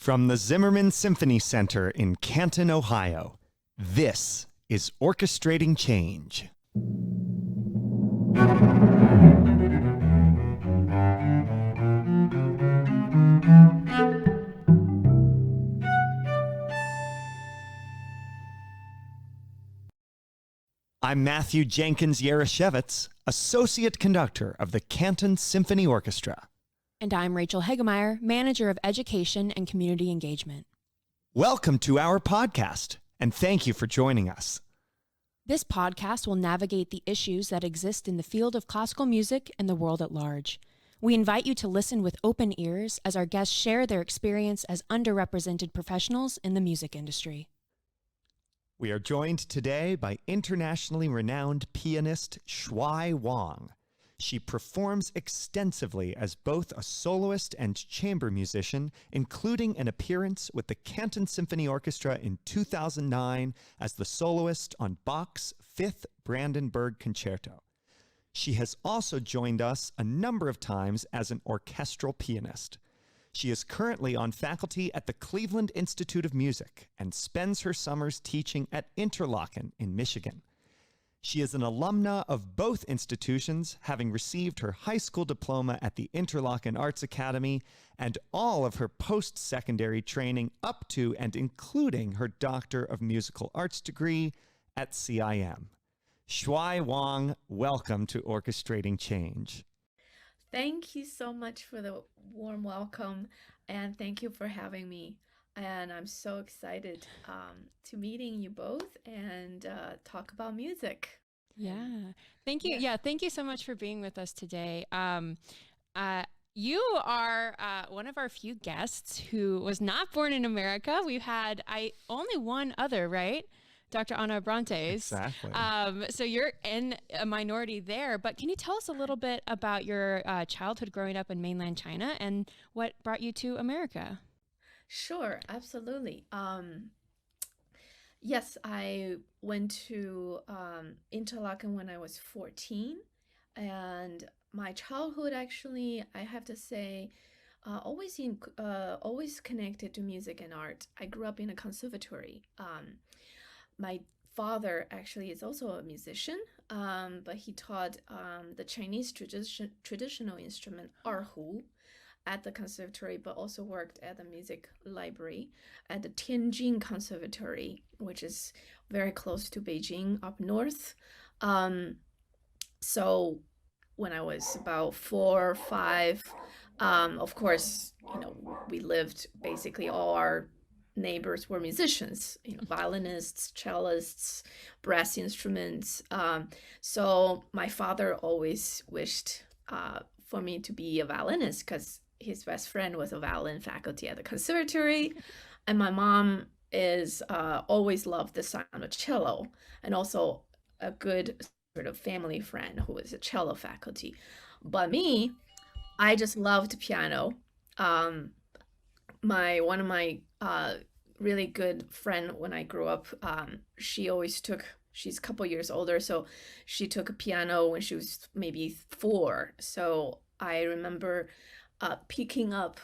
From the Zimmermann Symphony Center in Canton, Ohio, this is Orchestrating Change. I'm Matthew Jenkins Yarashevitz, Associate Conductor of the Canton Symphony Orchestra. And I'm Rachel Hegemeyer, Manager of Education and Community Engagement. Welcome to our podcast, and thank you for joining us. This podcast will navigate the issues that exist in the field of classical music and the world at large. We invite you to listen with open ears as our guests share their experience as underrepresented professionals in the music industry. We are joined today by internationally renowned pianist Shuai Wang. She performs extensively as both a soloist and chamber musician, including an appearance with the Canton Symphony Orchestra in 2009 as the soloist on Bach's Fifth Brandenburg Concerto. She has also joined us a number of times as an orchestral pianist. She is currently on faculty at the Cleveland Institute of Music and spends her summers teaching at Interlochen in Michigan. She is an alumna of both institutions, having received her high school diploma at the Interlochen Arts Academy and all of her post-secondary training up to and including her Doctor of Musical Arts degree at CIM. Shuai Wang, welcome to Orchestrating Change. Thank you so much for the warm welcome, and thank you for having me. And I'm so excited to meeting you both and talk about music. Yeah, thank you. Yeah, thank you so much for being with us today. You are one of our few guests who was not born in America. We've had only one other, right? Dr. Anna Abrantes. Exactly. So you're in a minority there, but can you tell us a little bit about your childhood growing up in mainland China and what brought you to America? Sure, absolutely. Yes, I went to Interlaken when I was 14, and my childhood actually, I have to say, always connected to music and art. I grew up in a conservatory. My father actually is also a musician, but he taught the Chinese traditional instrument erhu at the conservatory, but also worked at the music library at the Tianjin Conservatory, which is very close to Beijing up north. So when I was about 4 or 5, of course, we lived basically all our neighbors were musicians, violinists, cellists, brass instruments. So my father always wished for me to be a violinist because his best friend was a violin faculty at the conservatory. And my mom is always loved the sound of cello, and also a good sort of family friend who was a cello faculty. But me, I just loved piano. One of my really good friend when I grew up, she's a couple years older, so she took a piano when she was maybe 4. So I remember picking up,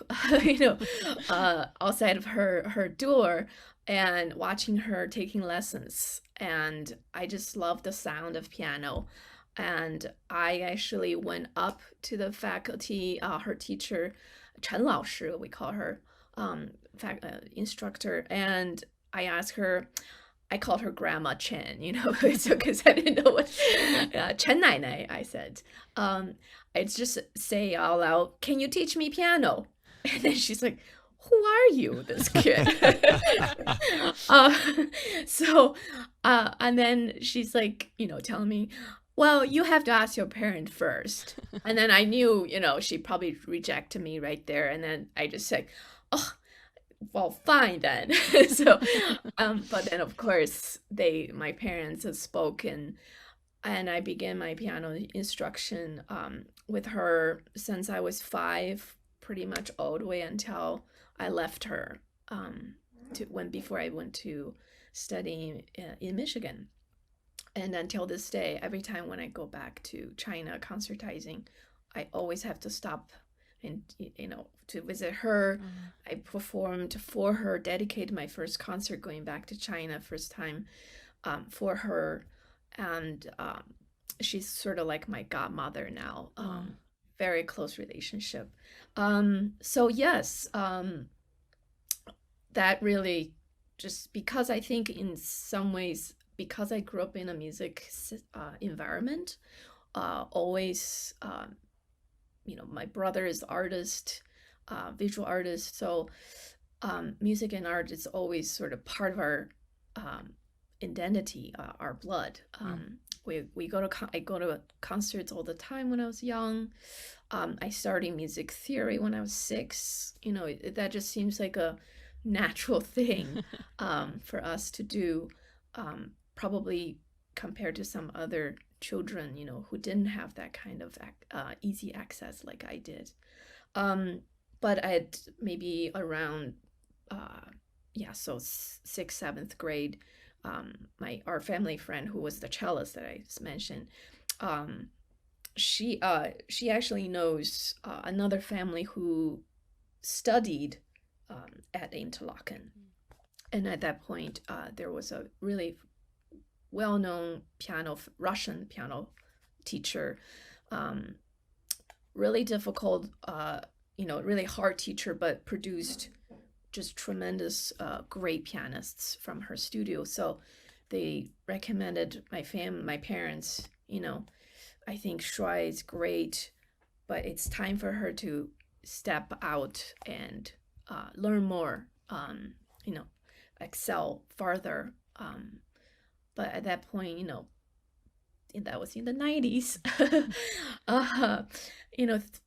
outside of her door and watching her taking lessons. And I just loved the sound of piano. And I actually went up to the faculty, her teacher, Chen Lao Shi, we call her, instructor, and I asked her, I called her Grandma Chen, so because I didn't know what Chen Nai Nai, I said. I just say out loud, "Can you teach me piano?" And then she's like, "Who are you, this kid?" And then she's like, telling me, "Well, you have to ask your parent first." And then I knew, she probably rejected me right there. And then I just said, "Oh, well, fine then." So, but then of course my parents have spoken, and I began my piano instruction with her since I was 5, pretty much all the way until I left her before I went to study in Michigan. And until this day, every time when I go back to China concertizing, I always have to stop and to visit her. I performed for her, dedicated my first concert going back to China, first time for her. And she's sort of like my godmother now. Very close relationship. So yes, that really, just because I think in some ways, because I grew up in a music environment, always, my brother is artist, visual artist. So music and art is always sort of part of our identity, our blood. I go to concerts all the time when I was young. I started music theory when I was 6. That just seems like a natural thing for us to do, probably compared to some other children, who didn't have that kind of easy access like I did. But I'd maybe around, so 6th, 7th grade, our family friend who was the cellist that I just mentioned, she actually knows another family who studied at Interlochen. And at that point, there was a really well-known Russian piano teacher, really difficult, really hard teacher, but produced just tremendous, great pianists from her studio. So they recommended my parents, I think Shuai is great, but it's time for her to step out and learn more, excel farther. But at that point, that was in the 90s.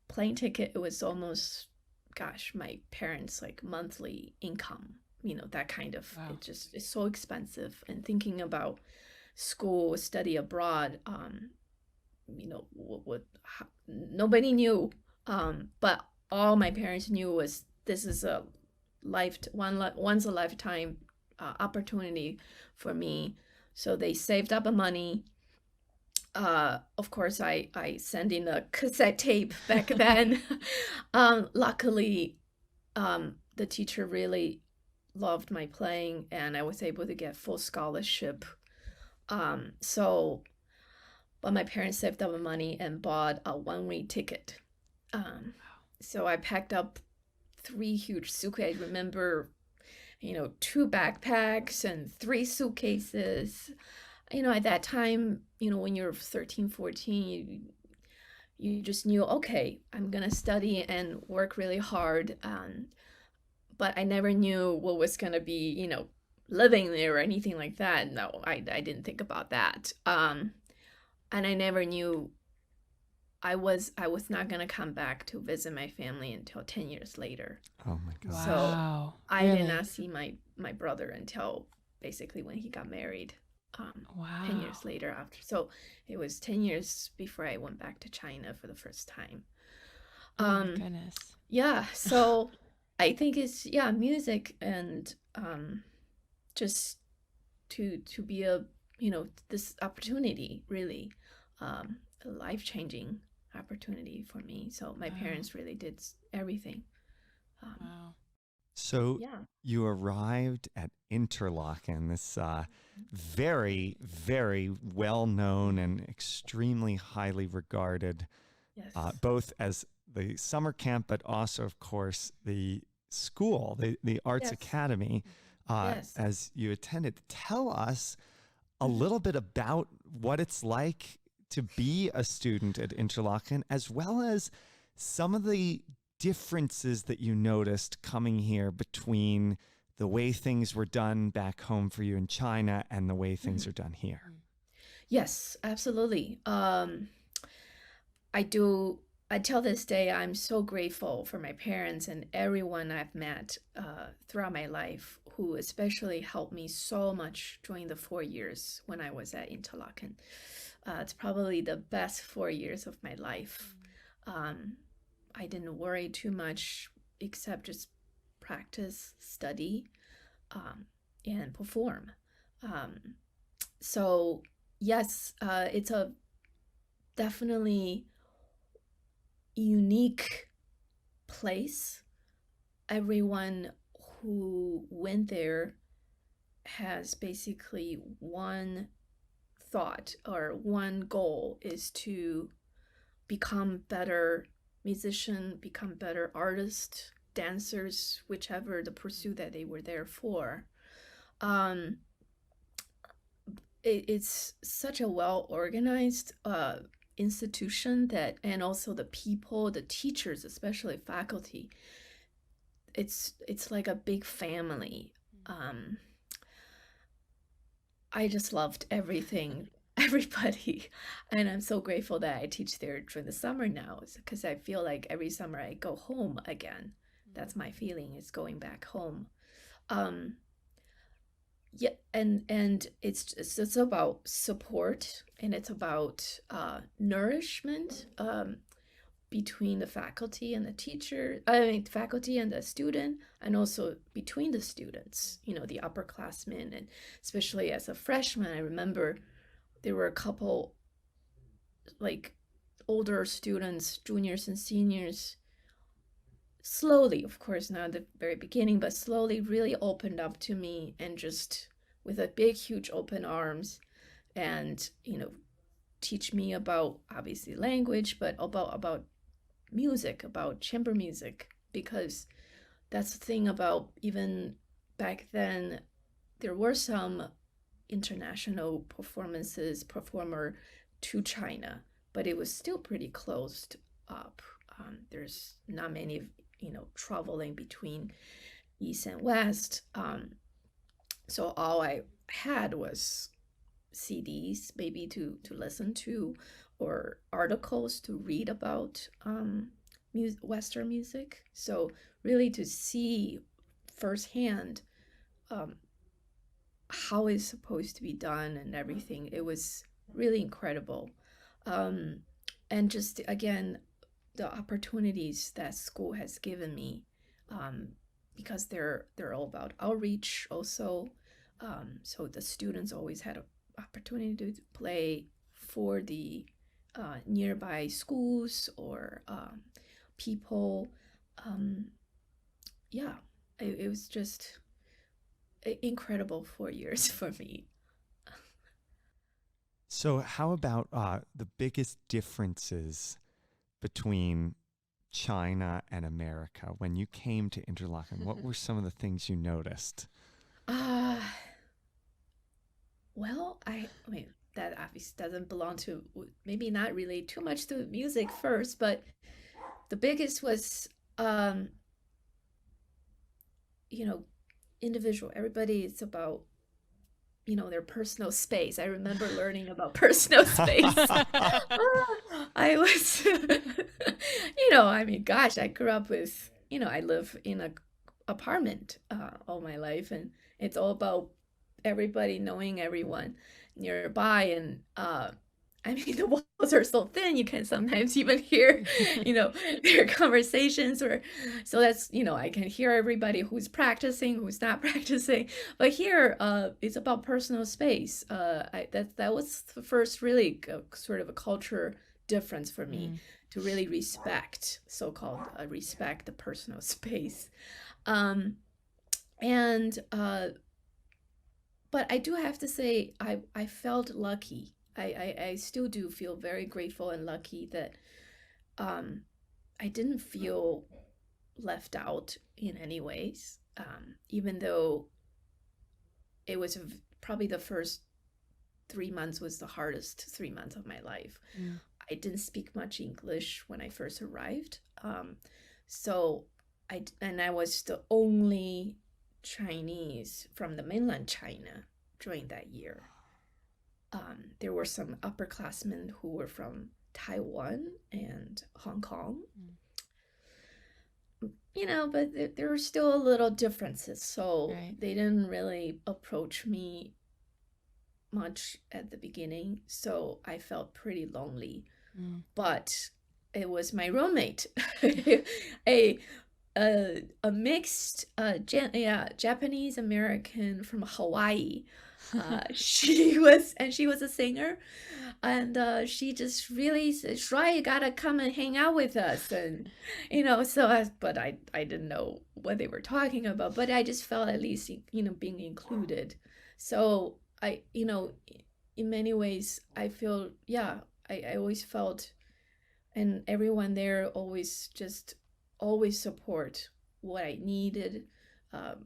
Plane ticket, it was almost, my parents' like monthly income, that kind of, wow. It's so expensive. And thinking about school, study abroad, nobody knew. But all my parents knew was this is a once a lifetime opportunity for me. So they saved up money. Of course, I sent in a cassette tape back then. Luckily, the teacher really loved my playing, and I was able to get full scholarship. But my parents saved up money and bought a one-way ticket. So I packed up 3 huge suitcases. I remember, 2 backpacks and 3 suitcases. At that time, when you're 13, 14, you just knew, okay, I'm going to study and work really hard. But I never knew what was going to be, living there or anything like that. No, I didn't think about that. And I never knew I was not going to come back to visit my family until 10 years later. Oh my God. So I did not see my brother until basically when he got married. 10 years later after. So it was 10 years before I went back to China for the first time. Oh my goodness. Yeah. So I think it's, music and just to be this opportunity, really, a life-changing opportunity for me. So my parents really did everything. Wow. So you arrived at Interlochen, this very, very well-known and extremely highly regarded, both as the summer camp, but also, of course, the school, the Arts Academy, as you attended. Tell us a little bit about what it's like to be a student at Interlochen, as well as some of the differences that you noticed coming here between the way things were done back home for you in China and the way things are done here. Yes, absolutely. Until this day, I'm so grateful for my parents and everyone I've met throughout my life, who especially helped me so much during the 4 years when I was at Interlochen. It's probably the best 4 years of my life. I didn't worry too much except just practice, study, and perform. So yes, it's a definitely unique place. Everyone who went there has basically one thought or one goal, is to become better musician, become better artists, dancers, whichever the pursuit that they were there for. It's such a well-organized institution that, and also the people, the teachers, especially faculty, it's like a big family. I just loved everything, everybody, and I'm so grateful that I teach there during the summer now, because I feel like every summer I go home again. That's my feeling, is going back home. Yeah, and it's about support, and it's about nourishment between the faculty and the teacher, faculty and the student, and also between the students, the upperclassmen. And especially as a freshman, I remember there were a couple like older students, juniors and seniors, slowly, of course, not at the very beginning, but slowly really opened up to me, and just with a big, huge open arms, and, teach me about, obviously, language, but about music, about chamber music, because that's the thing about, even back then, there were some international performer to China, but it was still pretty closed up. There's not many, traveling between East and West. So all I had was CDs, maybe to listen to, or articles to read about Western music. So really to see firsthand how it's supposed to be done and everything, it was really incredible. And just, again, the opportunities that school has given me, because they're all about outreach also. So the students always had an opportunity to play for the nearby schools or people. Yeah, it was just incredible 4 years for me. So how about the biggest differences between China and America when you came to Interlochen? What were some of the things you noticed? Well, I mean, that obviously doesn't belong to, maybe not relate too much to music first, but the biggest was, individual. Everybody is about, their personal space. I remember learning about personal space. I was, gosh, I grew up with, I live in an apartment all my life, and it's all about everybody knowing everyone nearby. And the walls are so thin, you can sometimes even hear, their conversations, so that's, I can hear everybody who's practicing, who's not practicing. But here, it's about personal space. That was the first really sort of a culture difference for me, to really respect, so-called respect the personal space. But I do have to say, I felt lucky. I still do feel very grateful and lucky that I didn't feel left out in any ways, even though it was probably the first 3 months was the hardest 3 months of my life. I didn't speak much English when I first arrived. So I was the only Chinese from the mainland China during that year. There were some upperclassmen who were from Taiwan and Hong Kong, but there were still a little differences. So Right. They didn't really approach me much at the beginning. So I felt pretty lonely. But it was my roommate, a mixed Japanese American from Hawaii. she was a singer, and she just really said, "Shuai, you gotta come and hang out with us." And but I didn't know what they were talking about, but I just felt at least being included. So in many ways, I feel, yeah, I always felt, and everyone there always support what I needed, um,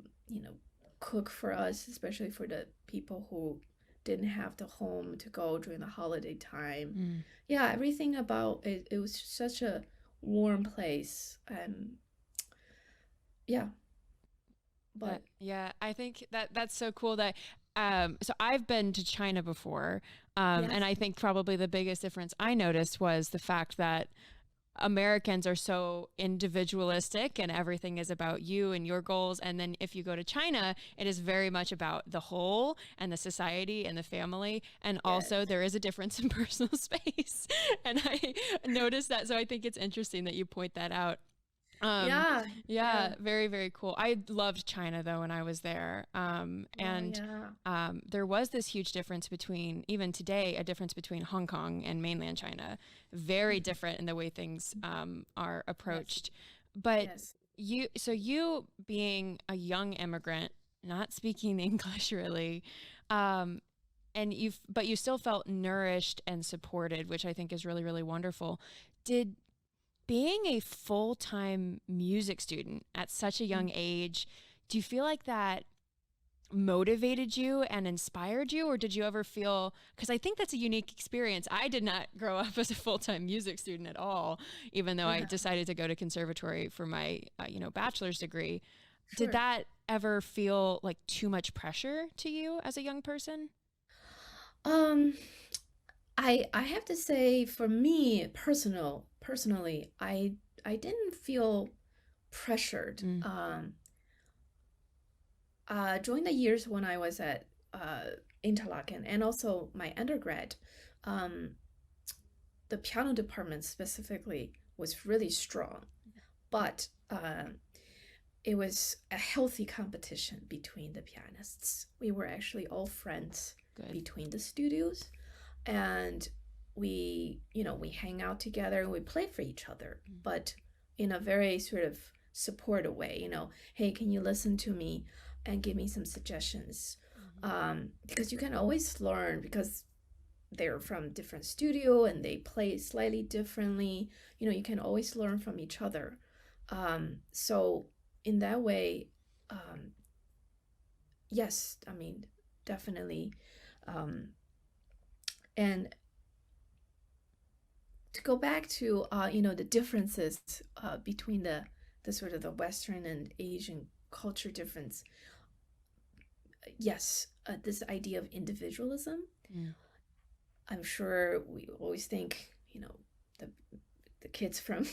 cook for us, especially for the people who didn't have the home to go during the holiday time. Yeah, everything about it, it was such a warm place. And yeah, but yeah, I think that's so cool that so I've been to China before, and yes, I think probably the biggest difference I noticed was the fact that Americans are so individualistic and everything is about you and your goals. And then if you go to China, it is very much about the whole and the society and the family. And also yes, there is a difference in personal space. And I noticed that. So I think it's interesting that you point that out. Um, yeah, yeah, yeah, very, very cool. I loved China though when I was there. oh And yeah, there was this huge difference between, even today, a difference between Hong Kong and mainland China. Very different in the way things are yes, approached. But yes, you being a young immigrant, not speaking English really, um, but you still felt nourished and supported, which I think is really, really wonderful. Did being a full-time music student at such a young age, do you feel like that motivated you and inspired you, or did you ever feel, because I think that's a unique experience. I did not grow up as a full-time music student at all, even though I decided to go to conservatory for my bachelor's degree. Did sure. that ever feel like too much pressure to you as a young person? Um, I have to say, for me, personally, I didn't feel pressured. Mm. During the years when I was at Interlochen and also my undergrad, um, the piano department specifically was really strong, but it was a healthy competition between the pianists. We were actually all friends Good. between the studios, and we hang out together and we play for each other, but in a very sort of supportive way. Hey, can you listen to me and give me some suggestions? Because you can always learn, because they're from different studio and they play slightly differently. You can always learn from each other. So in that way, yes, I mean, definitely. And to go back to the differences between the sort of the Western and Asian culture difference. Yes, this idea of individualism. Mm. I'm sure we always think, the the kids from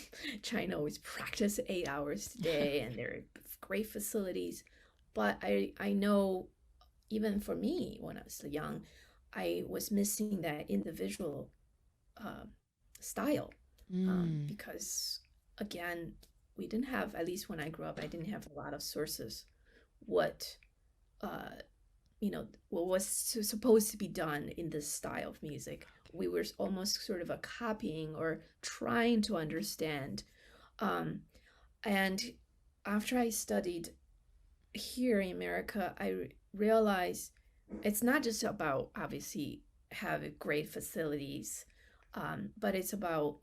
China always practice 8 hours a day and they're great facilities. But I know, even for me when I was young, I was missing that individual uh, style, Mm. because again, we didn't have, at least when I grew up, I didn't have a lot of sources what uh, what was supposed to be done in this style of music. We were almost sort of a copying or trying to understand. Um, and after I studied here in America, I realized it's not just about obviously having great facilities, but it's about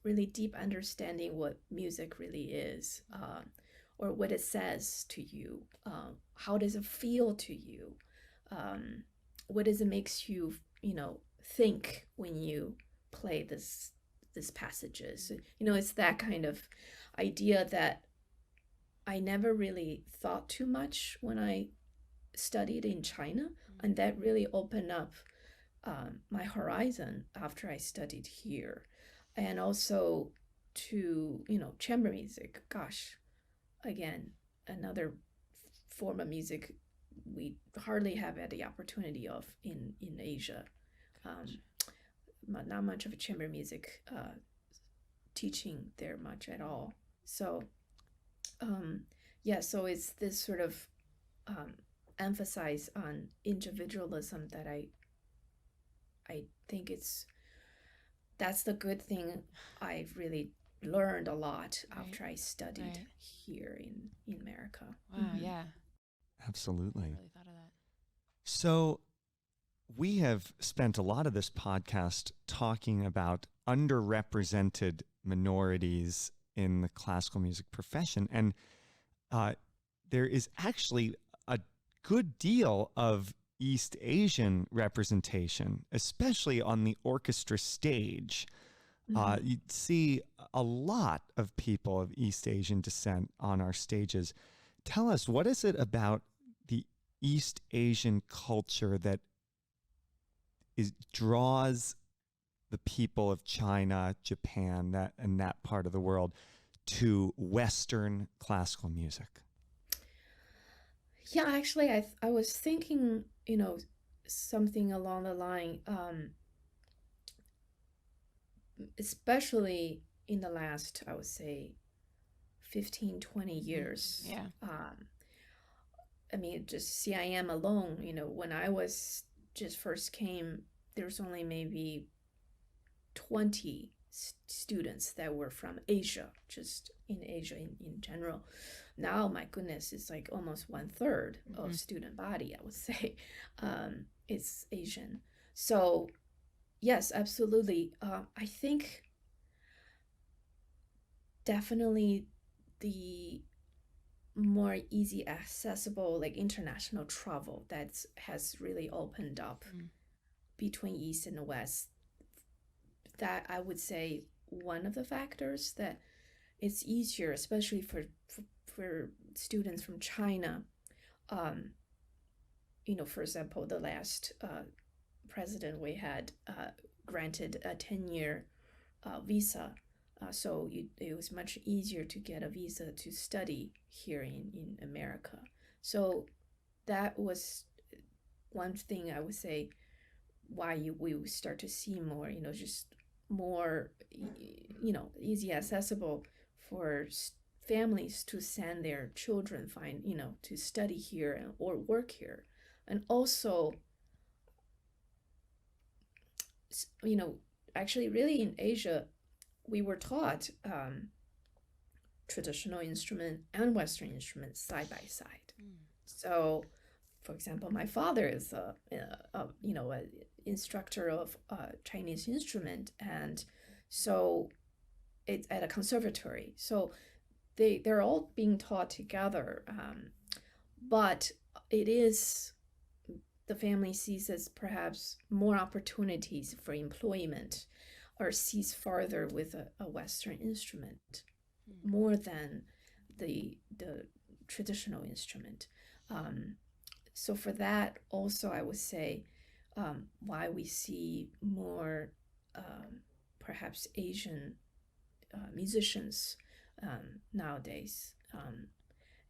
really deep understanding what music really is, or what it says to you. How does it feel to you? What does it makes you, think when you play this passages? It's that kind of idea that I never really thought too much when I studied in China, and that really opened up my horizon after I studied here. And also to, chamber music. Gosh, again, another form of music we hardly have had the opportunity of in Asia. Um, not much of a chamber music teaching there much at all. So, yeah, so it's this sort of um, emphasize on individualism that I think that's the good thing. I've really learned a lot after I studied here in America. Wow, yeah. Absolutely. I really thought of that. So we have spent a lot of this podcast talking about underrepresented minorities in the classical music profession. And there is actually a good deal of East Asian representation, especially on the orchestra stage. You'd see a lot of people of East Asian descent on our stages. Tell us, what is it about the East Asian culture that draws the people of China, Japan, that part of the world to Western classical music? Yeah, actually, I was thinking, something along the line, especially in the last, I would say, 15, 20 years. Yeah. I mean, just CIM alone, when I was just first came, there's only maybe 20 students that were from Asia, just in Asia in general. Now, my goodness, it's like almost 1/3 of student body, I would say, is Asian. So, yes, absolutely. I think definitely the more easy accessible, like international travel that has really opened up between East and West. That I would say one of the factors that it's easier, especially for students from China. For example, the last president we had granted a 10-year visa. So it was much easier to get a visa to study here in America. So that was one thing I would say why we would start to see more, just more, easy accessible for families to send their children, to study here or work here. And also, actually really in Asia, we were taught traditional instrument and Western instruments side by side. So, for example, my father is an instructor of Chinese instrument, and so it's at a conservatory. So they're all being taught together, but it is the family sees as perhaps more opportunities for employment, or sees farther with a Western instrument more than the traditional instrument. So for that also, I would say why we see more perhaps Asian musicians nowadays.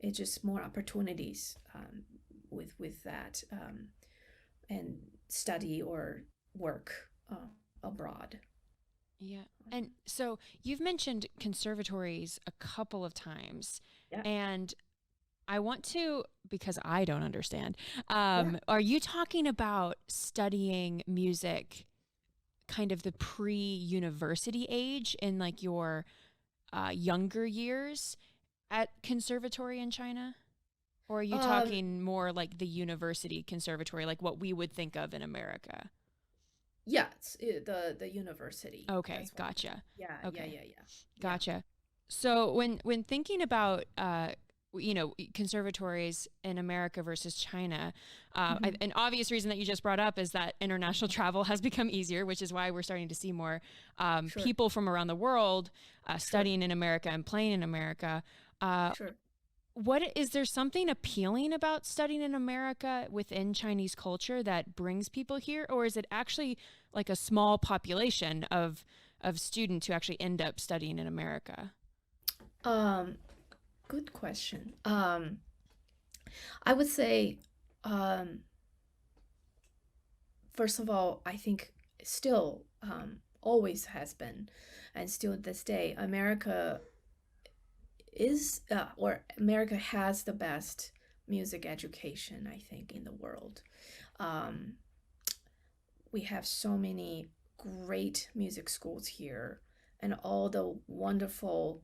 It's just more opportunities with that and study or work abroad. Yeah. And so you've mentioned conservatories a couple of times. Yeah. And I want to, because I don't understand, are you talking about studying music kind of the pre-university age in like your younger years at conservatory in China? Or are you talking more like the university conservatory, like what we would think of in America? Yeah, it's the university. Okay, gotcha. Yeah, okay. yeah. Gotcha. So when thinking about conservatories in America versus China, an obvious reason that you just brought up is that international travel has become easier, which is why we're starting to see more people from around the world studying in America and playing in America. Sure. Is there something appealing about studying in America within Chinese culture that brings people here, or is it actually like a small population of students who actually end up studying in America? Good question. I would say, first of all, I think still always has been, and still this day, America has the best music education, I think, in the world. We have so many great music schools here, and all the wonderful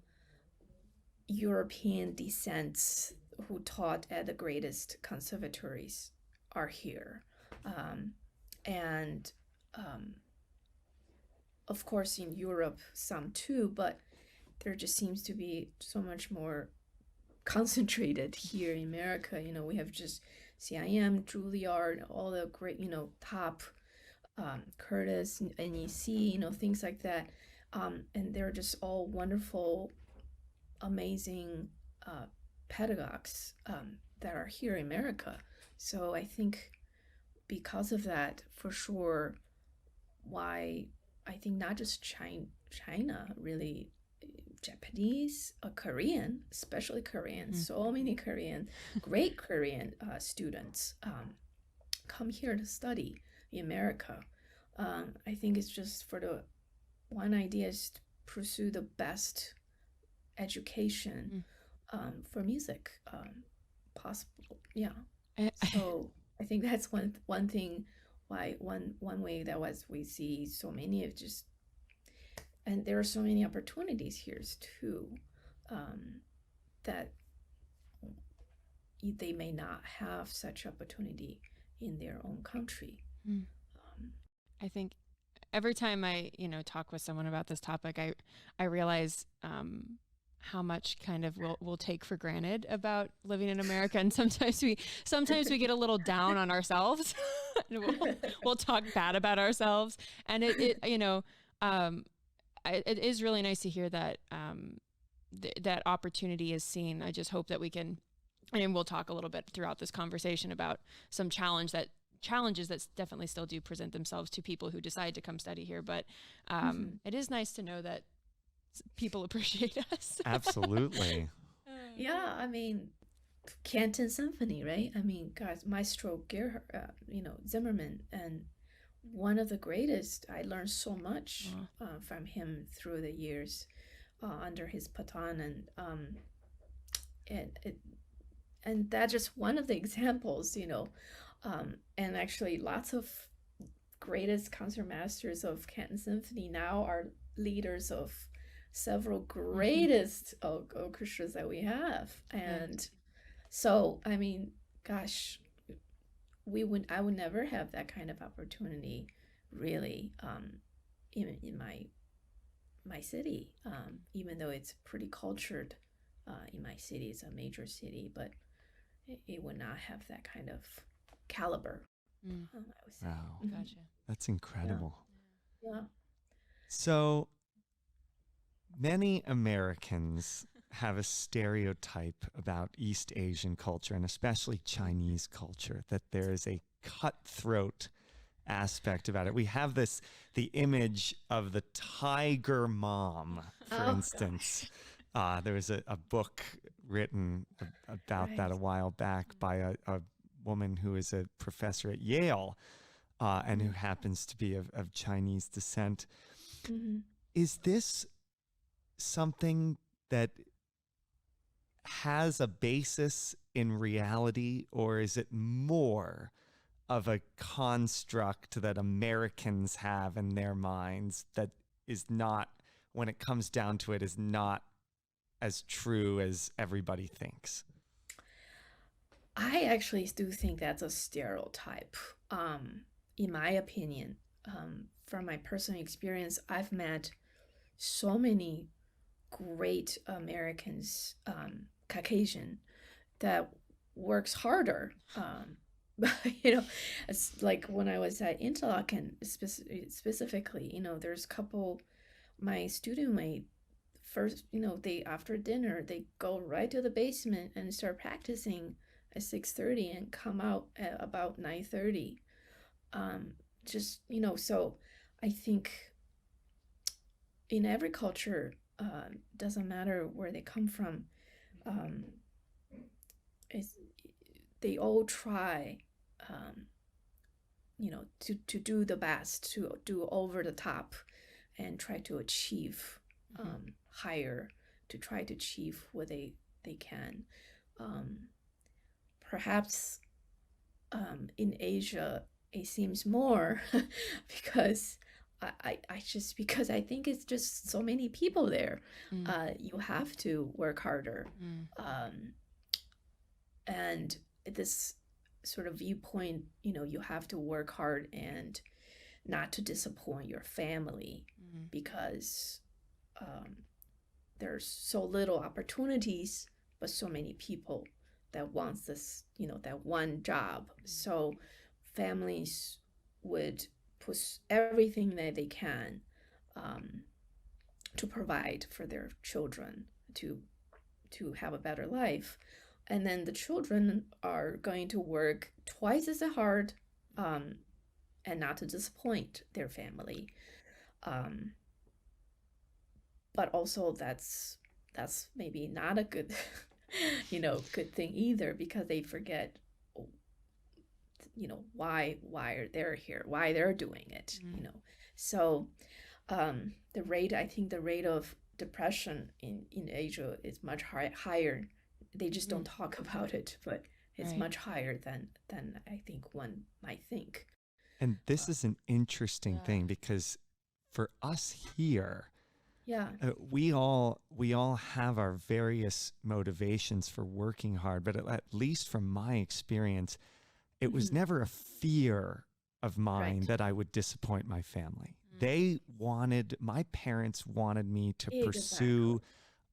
European descents who taught at the greatest conservatories are here. And of course, in Europe, some too, but there just seems to be so much more concentrated here in America. We have just CIM, Juilliard, all the great, top Curtis, NEC, things like that. And they're just all wonderful, amazing pedagogues that are here in America. So I think because of that, for sure, why I think not just China, really, Japanese, Korean, especially Korean, so many great Korean students come here to study in America. I think it's just for the one idea is to pursue the best education for music possible. Yeah. So I think that's one thing why one way that was we see so many of just, and there are so many opportunities here too that they may not have such opportunity in their own country. I think every time I, talk with someone about this topic, I realize how much kind of we'll take for granted about living in America, and sometimes we get a little down on ourselves. we'll talk bad about ourselves, and it is really nice to hear that that opportunity is seen. I just hope that we can, and we'll talk a little bit throughout this conversation about some challenges that definitely still do present themselves to people who decide to come study here. But it is nice to know that people appreciate us. Absolutely. Yeah, I mean, Canton Symphony, right? I mean, guys, Maestro Gerhardt, Zimmermann, and one of the greatest. I learned so much from him through the years under his baton, and that's just one of the examples, and actually lots of greatest concertmasters of Canton Symphony now are leaders of several greatest orchestras that we have. And so, I mean, gosh, I would never have that kind of opportunity really in my city, even though it's pretty cultured in my city. It's a major city, but it would not have that kind of caliber. I would say. Wow. Gotcha. That's incredible. Yeah. So many Americans have a stereotype about East Asian culture, and especially Chinese culture, that there is a cutthroat aspect about it. We have the image of the tiger mom, for instance. There was a book written about that a while back by a woman who is a professor at Yale and who happens to be of Chinese descent. Is this something that has a basis in reality, or is it more of a construct that Americans have in their minds that is not, when it comes down to it, is not as true as everybody thinks? I actually do think that's a stereotype. In my opinion, from my personal experience, I've met so many great Americans, Caucasian, that works harder. It's like when I was at Interlochen, specifically, there's a couple, my student mate, first, they after dinner, they go right to the basement and start practicing at 6:30 and come out at about 9:30. So I think in every culture, doesn't matter where they come from, they all try, to do the best, to do over the top, and try to achieve higher, to try to achieve what they can. perhaps in Asia it seems more because because I think it's just so many people there. You have to work harder. And this sort of viewpoint, you have to work hard and not to disappoint your family because there's so little opportunities, but so many people that wants this, that one job. So families would put everything that they can to provide for their children to have a better life. And then the children are going to work twice as hard and not to disappoint their family. But also that's maybe not a good, good thing either, because they forget, why are they here, why they're doing it, So I think the rate of depression in Asia is much higher. They just don't talk about it, but it's much higher than I think one might think. And this is an interesting thing, because for us here, we all have our various motivations for working hard, but at least from my experience, it was never a fear of mine that I would disappoint my family. My parents wanted me to pursue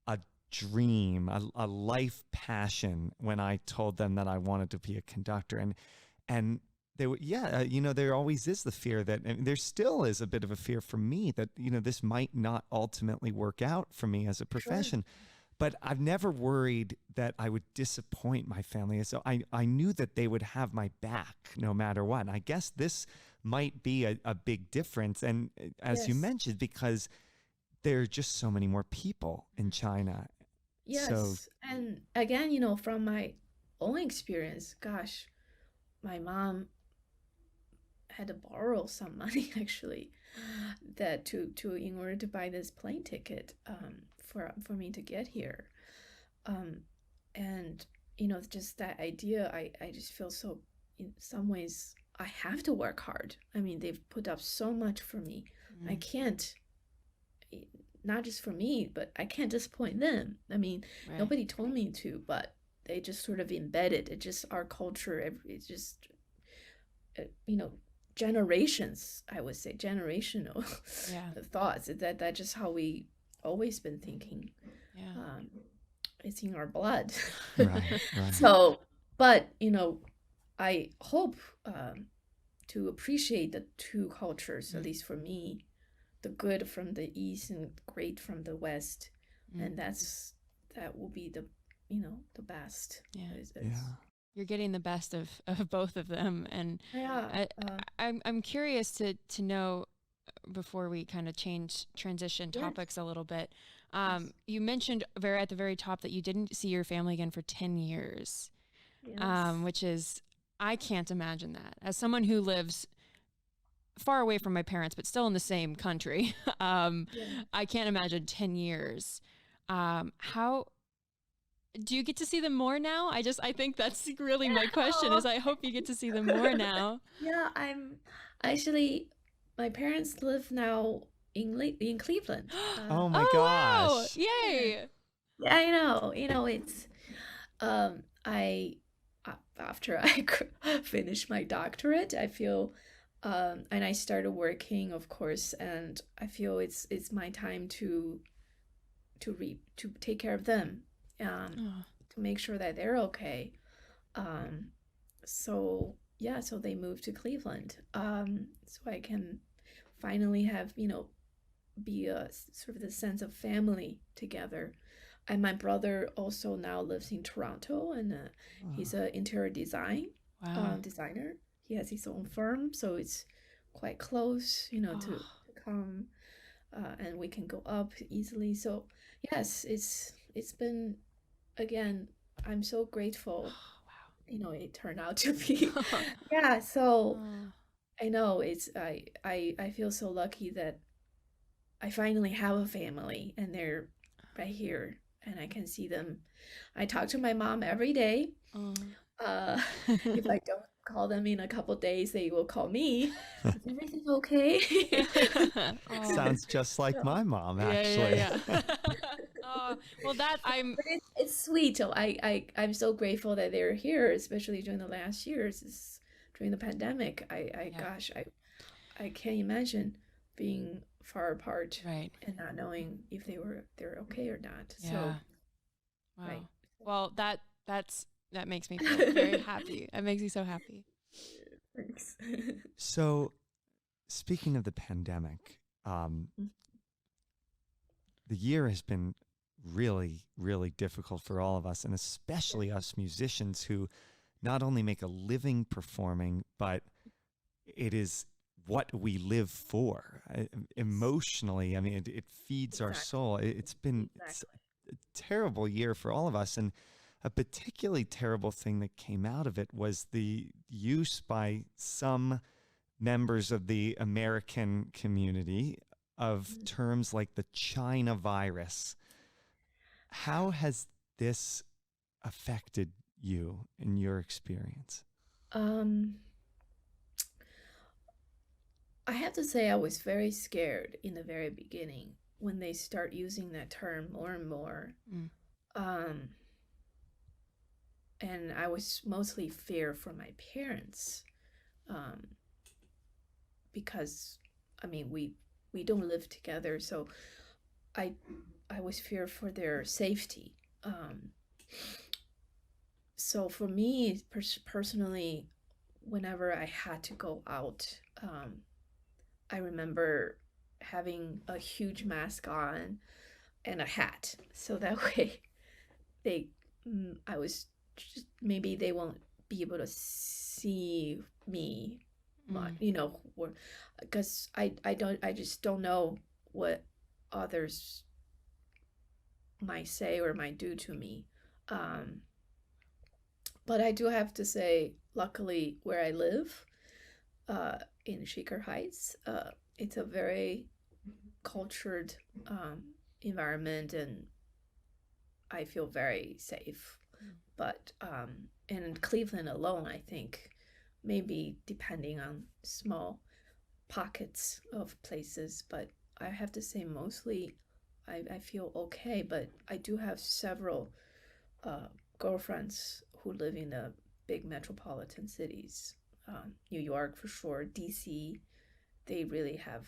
a dream, a life passion when I told them that I wanted to be a conductor. And they would, there always is the fear that, and there still is a bit of a fear for me that, this might not ultimately work out for me as a profession. Sure. But I've never worried that I would disappoint my family. So I knew that they would have my back no matter what. And I guess this might be a big difference. And as you mentioned, because there are just so many more people in China. Yes. So, and again, from my own experience, gosh, my mom had to borrow some money actually that to in order to buy this plane ticket for me to get here. And just that idea, I just feel so, in some ways I have to work hard. I mean, they've put up so much for me. I can't, not just for me, but I can't disappoint them. I mean, nobody told me to, but they just sort of embedded. It's just our culture. It's just, generations, I would say, generational thoughts. That's just how we always been thinking. It's in our blood. Right. So, but, I hope to appreciate the two cultures, at least for me, the good from the East and great from the West. And that will be the best. You're getting the best of both of them. And I'm curious to know, before we kind of transition topics a little bit. You mentioned at the very top that you didn't see your family again for 10 years, which is, I can't imagine that. As someone who lives far away from my parents, but still in the same country, I can't imagine 10 years. How do you get to see them more now? I think that's really my question, is I hope you get to see them more now. I'm actually, my parents live now in Cleveland. Oh my gosh. Wow. Yay. Yeah, I know. It's after I finished my doctorate, I feel and I started working, of course, and I feel it's my time to take care of them, to make sure that they're okay. So they moved to Cleveland, so I can finally have, be a sort of the sense of family together. And my brother also now lives in Toronto, and he's an interior designer. He has his own firm, so it's quite close, to come, and we can go up easily. So yes, it's been, again, I'm so grateful. It turned out to be, So I know I feel so lucky that I finally have a family, and they're right here, and I can see them. I talk to my mom every day. If I don't call them in a couple days, they will call me. Is everything okay? Oh, Sounds just like So, my mom, yeah, actually. yeah. Oh, well, that I'm. but it's sweet. So I'm so grateful that they're here, especially during the last years, during the pandemic. Yeah, Gosh, I can't imagine being far apart right. and not knowing if they're okay or not. So, Yeah. right. Wow. Well, that makes me feel very happy. It makes me so happy. Thanks. So, speaking of the pandemic, the year has been really, really difficult for all of us, and especially us musicians who not only make a living performing, but it is what we live for emotionally. I mean, it feeds our Exactly. soul. It's been Exactly. a terrible year for all of us. And a particularly terrible thing that came out of it was the use by some members of the American community of terms like the China virus. How has this affected you in your experience? Um, I have to say I was very scared in the very beginning when they start using that term more and more. Mm. Um, and I was mostly fear for my parents, um, because I mean we don't live together, so I I was fear for their safety. So for me personally, whenever I had to go out, I remember having a huge mask on and a hat, so that way they I was just, maybe they won't be able to see me much, Mm. or because I just don't know what others might say or might do to me. Um, but I do have to say, luckily, where I live, in Shaker Heights, it's a very cultured environment, and I feel very safe. But in Cleveland alone, I think maybe depending on small pockets of places, but I have to say mostly I feel okay. But I do have several girlfriends who live in the big metropolitan cities, New York for sure, DC. They really have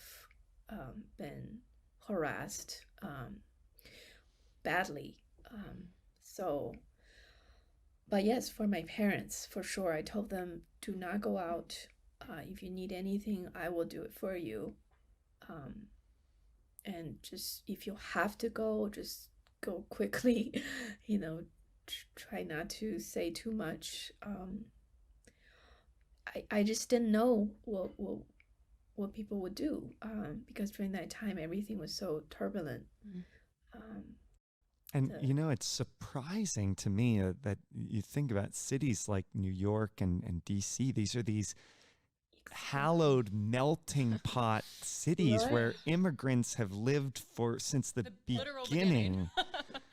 been harassed badly. So, but yes, for my parents, for sure, I told them do not go out. If you need anything, I will do it for you. Um, and just if you have to go, just go quickly. you know, try not to say too much. I just didn't know what people would do, because during that time everything was so turbulent. Mm. Um, And the, you know, it's surprising to me that you think about cities like New York and DC. These are these hallowed melting pot cities right? where immigrants have lived for since the literal beginning. beginning.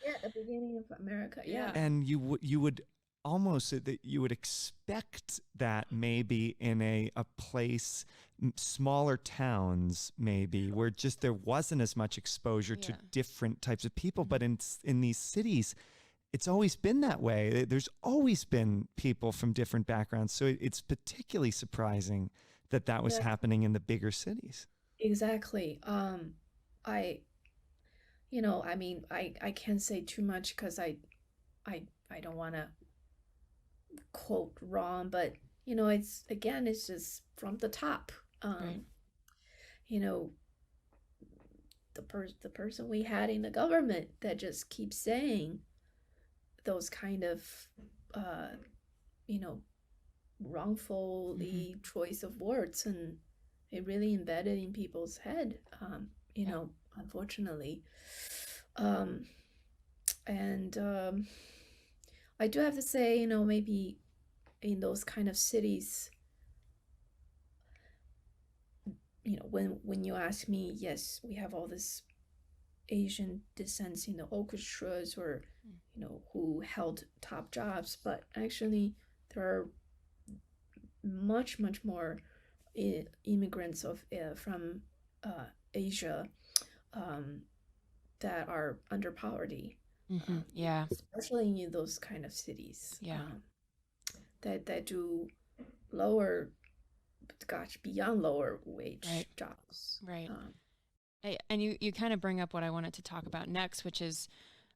Yeah, the beginning of America. Yeah. And you would almost that you would expect that maybe in a place, smaller towns maybe, where just there wasn't as much exposure to Yeah. different types of people. But in these cities, it's always been that way. There's always been people from different backgrounds. So it's particularly surprising that that was Yeah, happening in the bigger cities. exactly. I, I mean, I can't say too much because I don't want to quote wrong, but it's again, it's just from the top. Right. You know, the person we had in the government that just keeps saying those kind of, uh, you know, wrongfully choice of words, and it really embedded in people's head. Yeah. Unfortunately, um, and I do have to say, maybe in those kind of cities, when you ask me, yes, we have all this Asian descent in the orchestras, or who held top jobs, but actually there are much more immigrants from Asia that are under poverty. Yeah. Especially in those kind of cities. Yeah. That do lower, beyond lower wage jobs. Right. And you kind of bring up what I wanted to talk about next, which is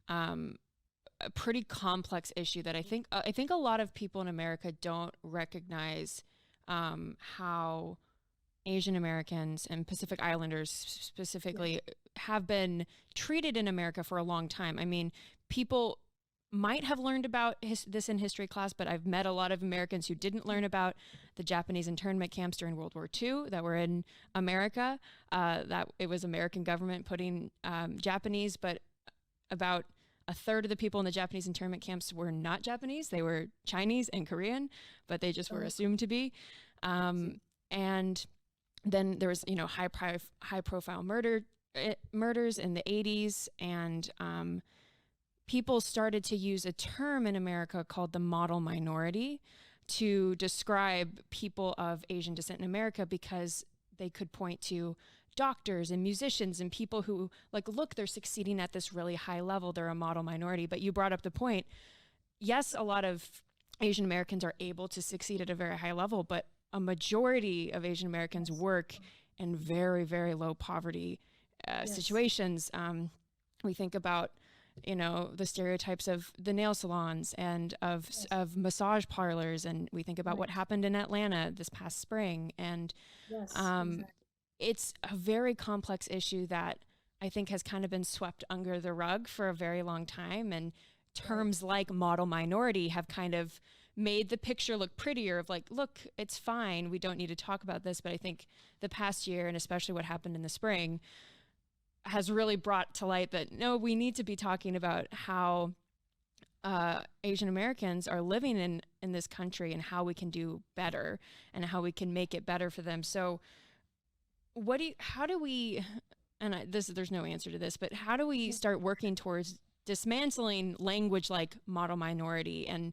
a pretty complex issue that I think a lot of people in America don't recognize how Asian Americans and Pacific Islanders specifically have been treated in America for a long time. I mean, people might have learned about this in history class, but I've met a lot of Americans who didn't learn about the Japanese internment camps during World War II that were in America, that it was American government putting Japanese, but about a third of the people in the Japanese internment camps were not Japanese. They were Chinese and Korean, but they just were assumed to be. And then there was, high profile murders in the 80s, and people started to use a term in America called the model minority to describe people of Asian descent in America, because they could point to doctors and musicians and people who, like, look, they're succeeding at this really high level. They're a model minority. But you brought up the point. Yes, a lot of Asian Americans are able to succeed at a very high level, but a majority of Asian Americans work in very, very low poverty situations. We think about, the stereotypes of the nail salons and of massage parlors. And we think about what happened in Atlanta this past spring. And exactly. It's a very complex issue that I think has kind of been swept under the rug for a very long time. And terms like model minority have kind of made the picture look prettier of like, look, it's fine. We don't need to talk about this. But I think the past year, and especially what happened in the spring, has really brought to light that, no, we need to be talking about how Asian Americans are living in this country and how we can do better and how we can make it better for them. So how do we, and there's no answer to this, but how do we start working towards dismantling language like model minority and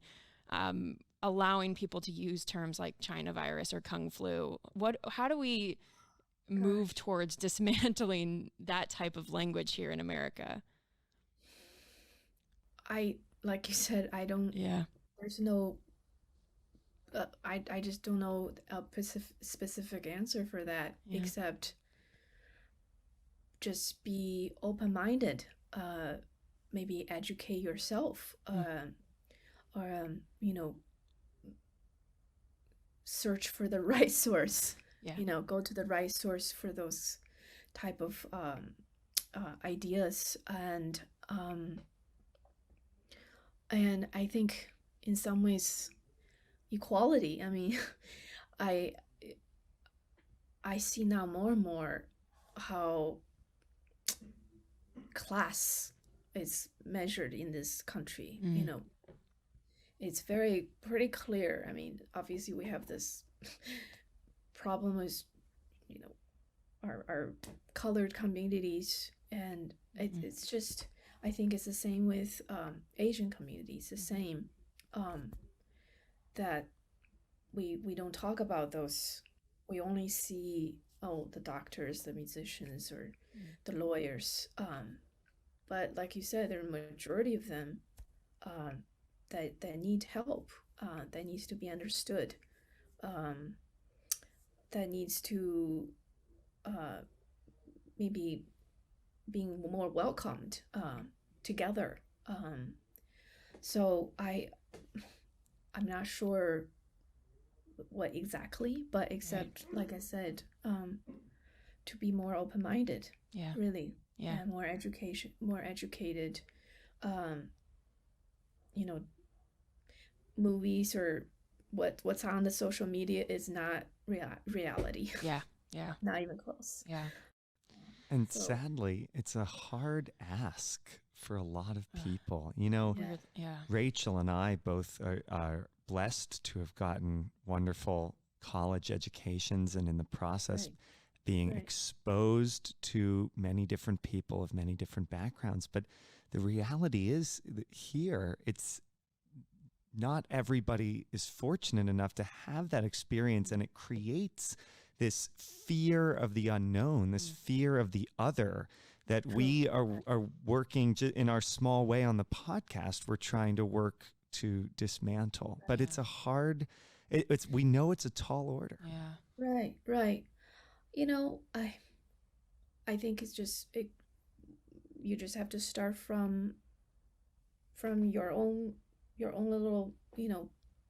allowing people to use terms like China virus or Kung flu? How do we move towards dismantling that type of language here in America? Like you said, there's no, I just don't know a specific answer for that, except just be open-minded, maybe educate yourself, or search for the right source. Go to the right source for those type of ideas, and I think in some ways equality. I mean, I see now more and more how class is measured in this country. It's pretty clear. I mean, obviously we have this problem with our colored communities, and it's just, I think it's the same with Asian communities, the same, that we don't talk about those. We only see the doctors, the musicians, or the lawyers, but like you said, there are a majority of them that need help, that needs to be understood, that needs to maybe being more welcomed together. So I'm not sure what exactly, but except, like I said, to be more open-minded, really, and more educated. Movies or what's on the social media is not reality. Not even close. And sadly, it's a hard ask for a lot of people. Rachel and I both are blessed to have gotten wonderful college educations, and in the process being exposed to many different people of many different backgrounds. But the reality is that here, it's not everybody is fortunate enough to have that experience, and it creates this fear of the unknown, this fear of the other that we are working in our small way on the podcast. We're trying to work to dismantle, but it's a hard, we know it's a tall order. Yeah. Right. You know, I think it's just you just have to start from your own little,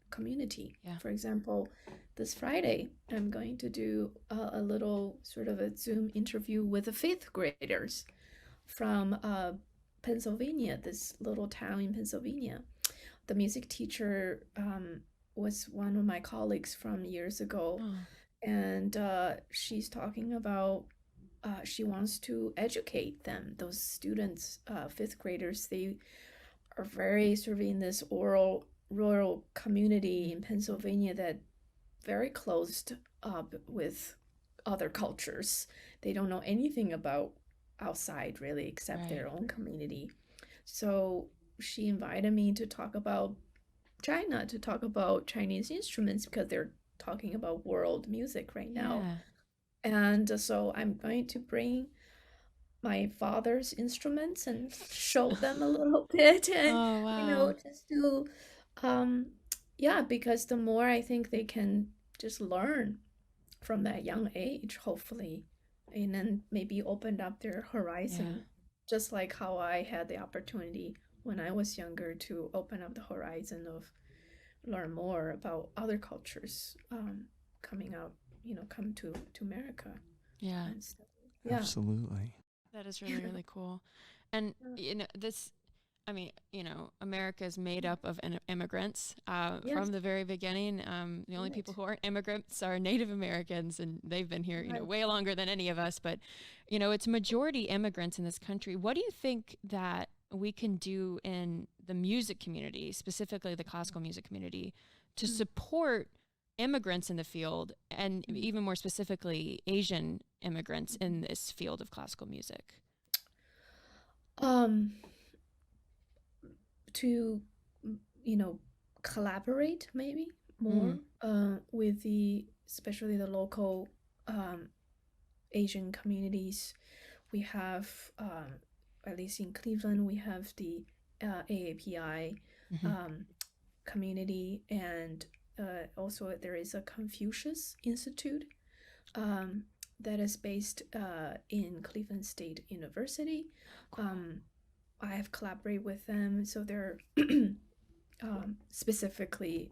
community. Yeah. For example, this Friday I'm going to do a little sort of a Zoom interview with the fifth graders from Pennsylvania, this little town in Pennsylvania. The music teacher was one of my colleagues from years ago. And she's talking about she wants to educate them. Those students, fifth graders, they are very sort of in this rural community in Pennsylvania that very closed up with other cultures. They don't know anything about outside really except their own community. So she invited me to talk about China, to talk about Chinese instruments, because they're talking about world music right now. And so I'm going to bring my father's instruments and show them a little bit, and just to because the more I think they can just learn from that young age, hopefully, and then maybe open up their horizon, just like how I had the opportunity when I was younger to open up the horizon of learn more about other cultures coming out, come to America. Yeah. So, Absolutely. That is really, really cool. And, America is made up of immigrants from the very beginning. The only people who aren't immigrants are Native Americans, and they've been here, way longer than any of us. But, it's majority immigrants in this country. What do you think that we can do in the music community, specifically the classical music community, to support immigrants in the field, and even more specifically Asian immigrants in this field of classical music? To collaborate maybe more with especially the local Asian communities. We have at least in Cleveland, we have the AAPI community, and also there is a Confucius Institute that is based in Cleveland State University. I have collaborated with them, so they're specifically,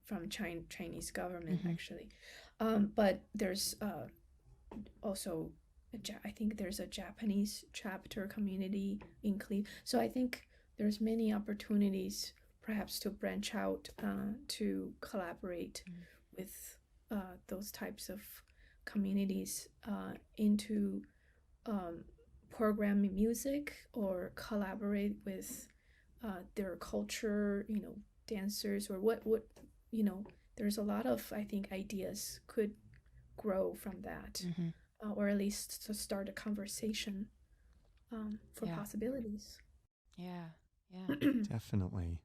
from Chinese government actually. But there's also I think there's a Japanese chapter community in Cleveland. So I think there's many opportunities perhaps to branch out to collaborate with those types of communities into programming music, or collaborate with their culture, dancers, or what there's a lot of, I think, ideas could grow from that. Or at least to start a conversation for possibilities. Yeah. Definitely.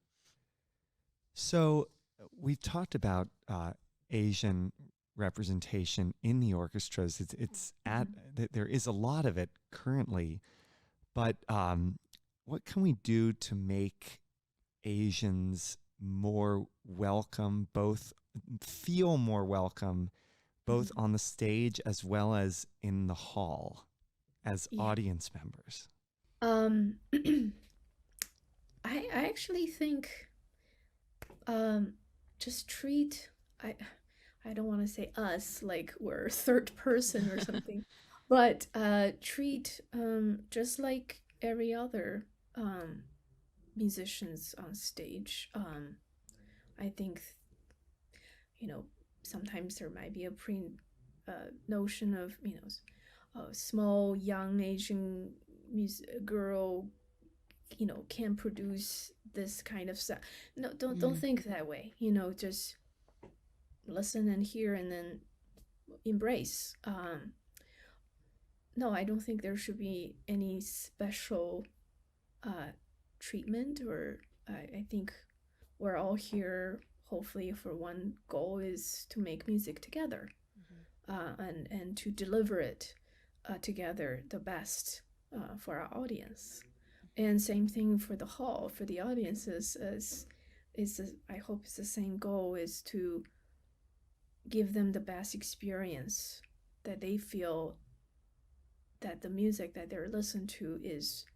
So we've talked about Asian representation in the orchestras. It's there is a lot of it currently, but what can we do to make Asians more welcome, feel more welcome, both on the stage as well as in the hall as audience members? I actually think just treat, I don't want to say us like we're third person or something, but treat just like every other musicians on stage. I think, sometimes there might be a notion of, a small young Asian girl, can produce this kind of stuff. No, don't think that way. Just listen and hear, and then embrace. No, I don't think there should be any special treatment, or I think we're all here, hopefully, for one goal is to make music together, and to deliver it together the best for our audience. And same thing for the hall, for the audiences, I hope it's the same goal, is to give them the best experience, that they feel that the music that they're listening to is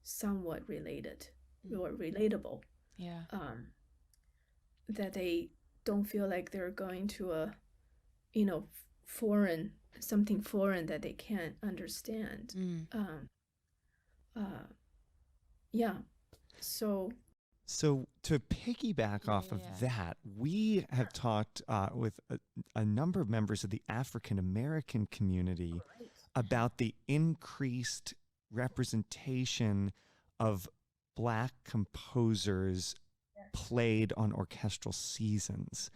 somewhat related or relatable. Yeah. That they don't feel like they're going to a, something foreign that they can't understand. Yeah. So to piggyback off of that, we have talked with a number of members of the African American community about the increased representation of Black composers played on orchestral seasons.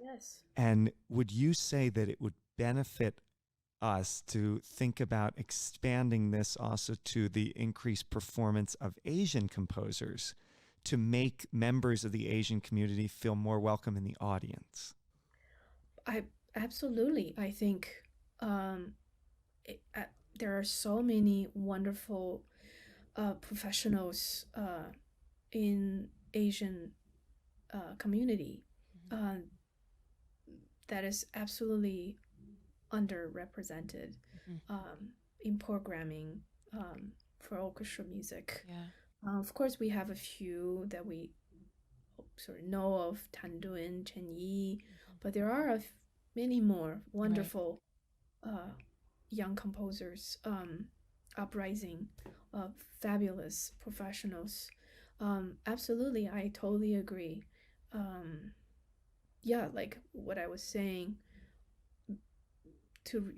Yes. And would you say that it would benefit us to think about expanding this also to the increased performance of Asian composers, to make members of the Asian community feel more welcome in the audience? Absolutely. I think there are so many wonderful professionals in Asian community that is absolutely underrepresented in programming for orchestra music. Of course, we have a few that we sort of know of, Tan Dun, Chen Yi, but there are many more wonderful young composers uprising, fabulous professionals. Absolutely, I totally agree. Like what I was saying, to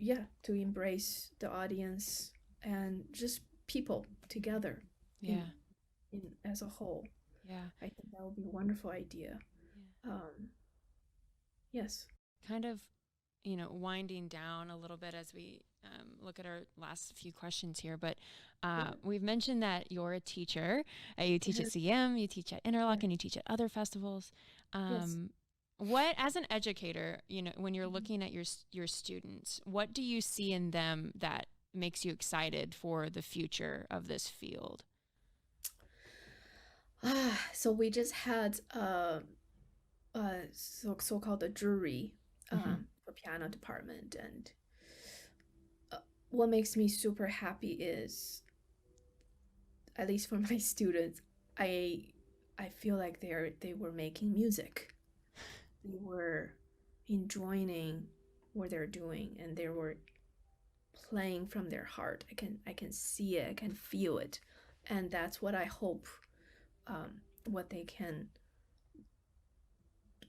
embrace the audience and just people together as a whole. I think that would be a wonderful idea. Yes. Kind of, winding down a little bit as we look at our last few questions here, but we've mentioned that you're a teacher. You teach at CM, you teach at Interlochen, and you teach at other festivals. What, as an educator, when you're looking at your students, what do you see in them that makes you excited for the future of this field? So we just had so-called a jury for piano department, and what makes me super happy is, at least for my students, I feel like they were making music. They were enjoying what they're doing, and they were playing from their heart. I can see it, I can feel it, and that's what I hope. What they can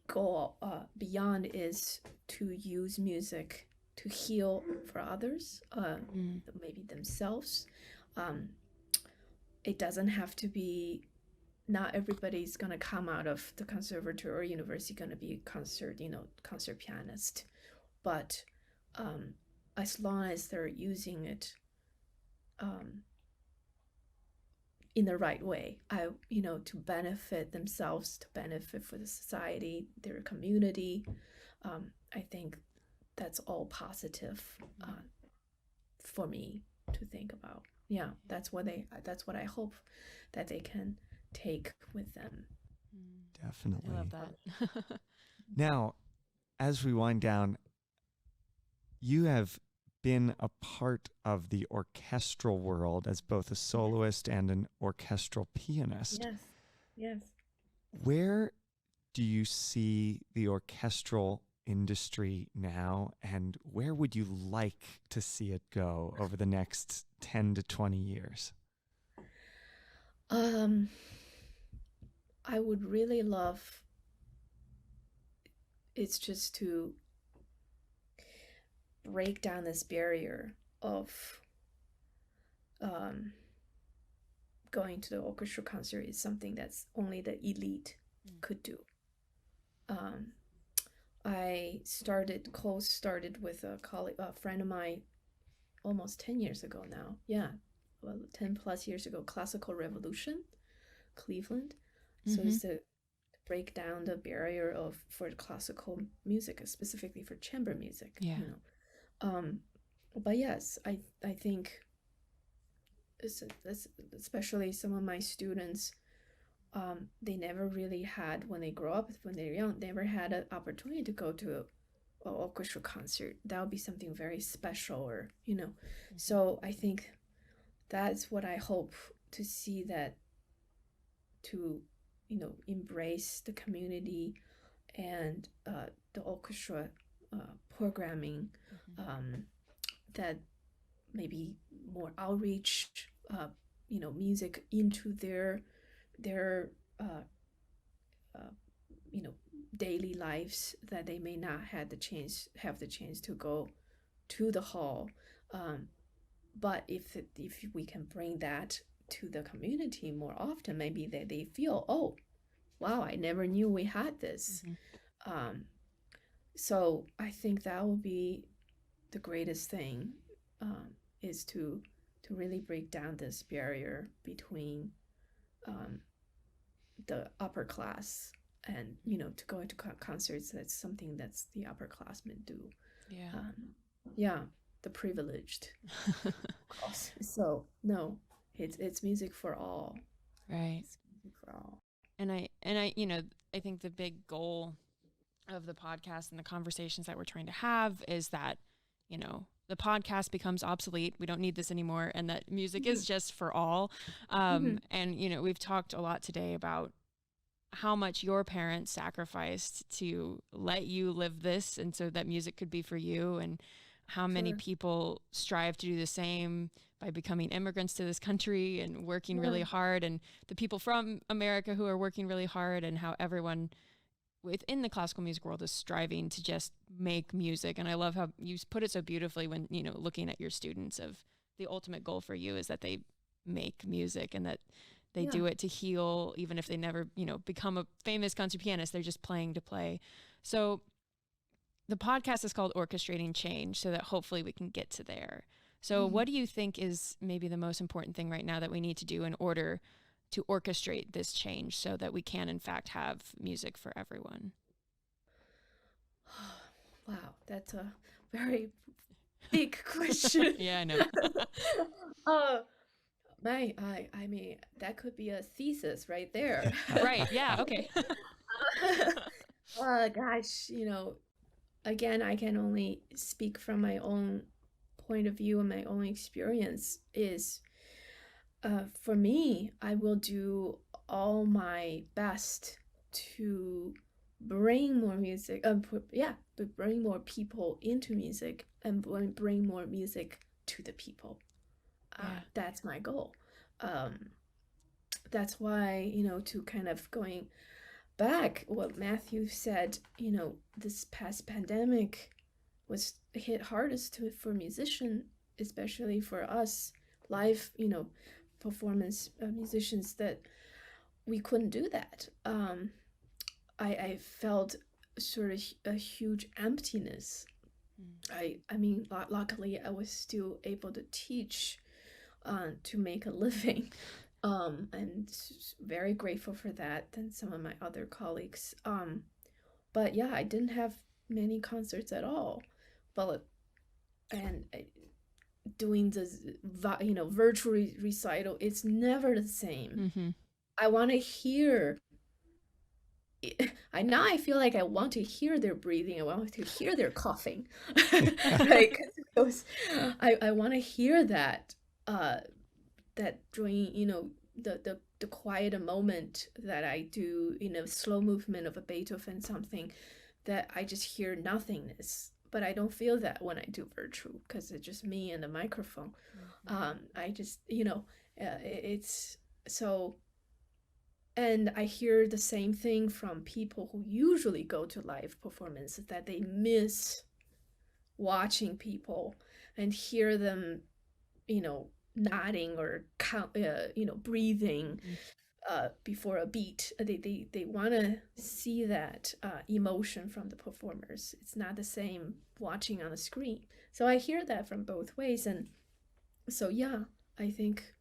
go beyond is to use music to heal for others, maybe themselves. It doesn't have to be, not everybody's gonna come out of the conservatory or university gonna be a concert pianist, but as long as they're using it in the right way, to benefit themselves, to benefit for the society, their community, I think that's all positive for me to think about. That's what I hope that they can take with them. Definitely. I love that. Now, as we wind down, you have been a part of the orchestral world as both a soloist and an orchestral pianist. Yes. Where do you see the orchestral industry now, and where would you like to see it go over the next 10 to 20 years? I would really love it's just to break down this barrier of going to the orchestra concert is something that's only the elite could do. I started with a friend of mine almost 10 years ago now. 10 plus years ago, Classical Revolution, Cleveland. So it's the break down the barrier for classical music, specifically for chamber music. Yeah. But yes, I think especially some of my students, they never really had, when they grow up, when they're young, never had an opportunity to go to an orchestra concert. That would be something very special, or So I think that's what I hope to see, that to embrace the community and the orchestra programming, that maybe more outreach, music into their daily lives, that they may not have the chance to go to the hall, but if we can bring that to the community more often, maybe they feel, oh wow, I never knew we had this. So I think that will be the greatest thing, is to really break down this barrier between the upper class and to go into concerts. That's something that's the upperclassmen do. The privileged. So no, it's music for all. Right. It's music for all. And I I think the big goal of the podcast and the conversations that we're trying to have is that the podcast becomes obsolete. We don't need this anymore, and that music is just for all. And we've talked a lot today about how much your parents sacrificed to let you live this, and so that music could be for you, and how many people strive to do the same by becoming immigrants to this country and working really hard, and the people from America who are working really hard, and how everyone within the classical music world is striving to just make music. And I love how you put it so beautifully when, looking at your students, of the ultimate goal for you is that they make music, and that they do it to heal, even if they never, become a famous concert pianist, they're just playing to play. So the podcast is called Orchestrating Change, so that hopefully we can get to there. So what do you think is maybe the most important thing right now that we need to do in order to orchestrate this change, so that we can in fact have music for everyone? Wow, that's a very big question. Yeah, I know. I mean, that could be a thesis right there. Right, yeah, okay. Gosh, again, I can only speak from my own point of view and my own experience. Is for me, I will do all my best to bring more music, bring more people into music, and bring more music to the people. That's my goal. That's why, to kind of going back, what Matthew said, this past pandemic was hit hardest for musicians, especially for us live, performance musicians, that we couldn't do that. I felt sort of a huge emptiness. I mean, luckily I was still able to teach, to make a living. And very grateful for that than some of my other colleagues. But yeah, I didn't have many concerts at all. But doing this, virtual recital, it's never the same. I want to hear. I feel like I want to hear their breathing. I want to hear their coughing, right? Because I want to hear that. That during the quiet moment that I do, slow movement of a Beethoven, something that I just hear nothingness. But I don't feel that when I do virtual, because it's just me and the microphone. I just it's so. And I hear the same thing from people who usually go to live performances, that they miss watching people and hear them, nodding or breathing before a beat. They want to see that emotion from the performers. It's not the same watching on a screen. So I hear that from both ways. And so, yeah, I think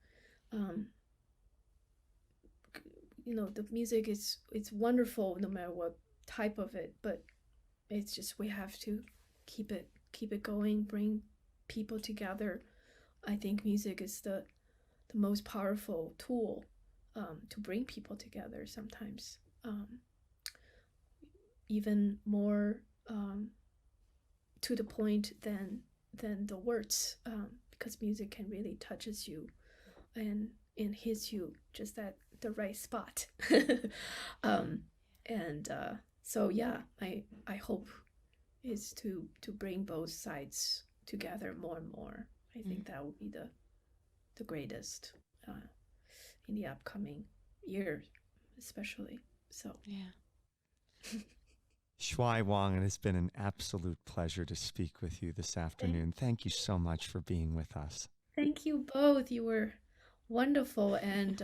the music it's wonderful no matter what type of it, but it's just we have to keep it going, bring people together. I think music is the most powerful tool to bring people together sometimes, even more to the point than the words, because music can really touches you and hits you just at the right spot. So yeah, I hope is to bring both sides together more and more. I think that would be the greatest in the upcoming year, especially. So yeah. Shuai Wang, it has been an absolute pleasure to speak with you this afternoon. Thank you so much for being with us. Thank you both. You were wonderful and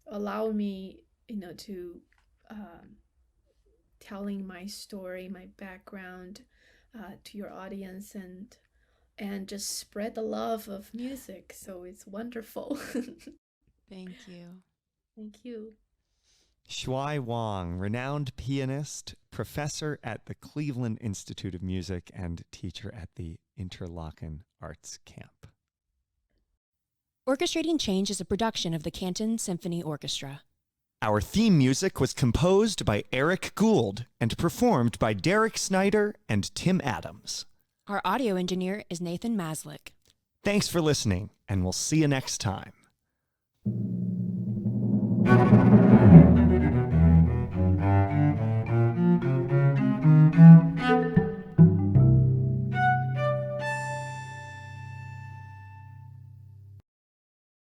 allow me, to telling my story, my background to your audience and just spread the love of music. So it's wonderful. Thank you. Thank you. Shuai Wang, renowned pianist, professor at the Cleveland Institute of Music, and teacher at the Interlochen Arts Camp. Orchestrating Change is a production of the Canton Symphony Orchestra. Our theme music was composed by Eric Gould and performed by Derek Snyder and Tim Adams. Our audio engineer is Nathan Maslick. Thanks for listening, and we'll see you next time.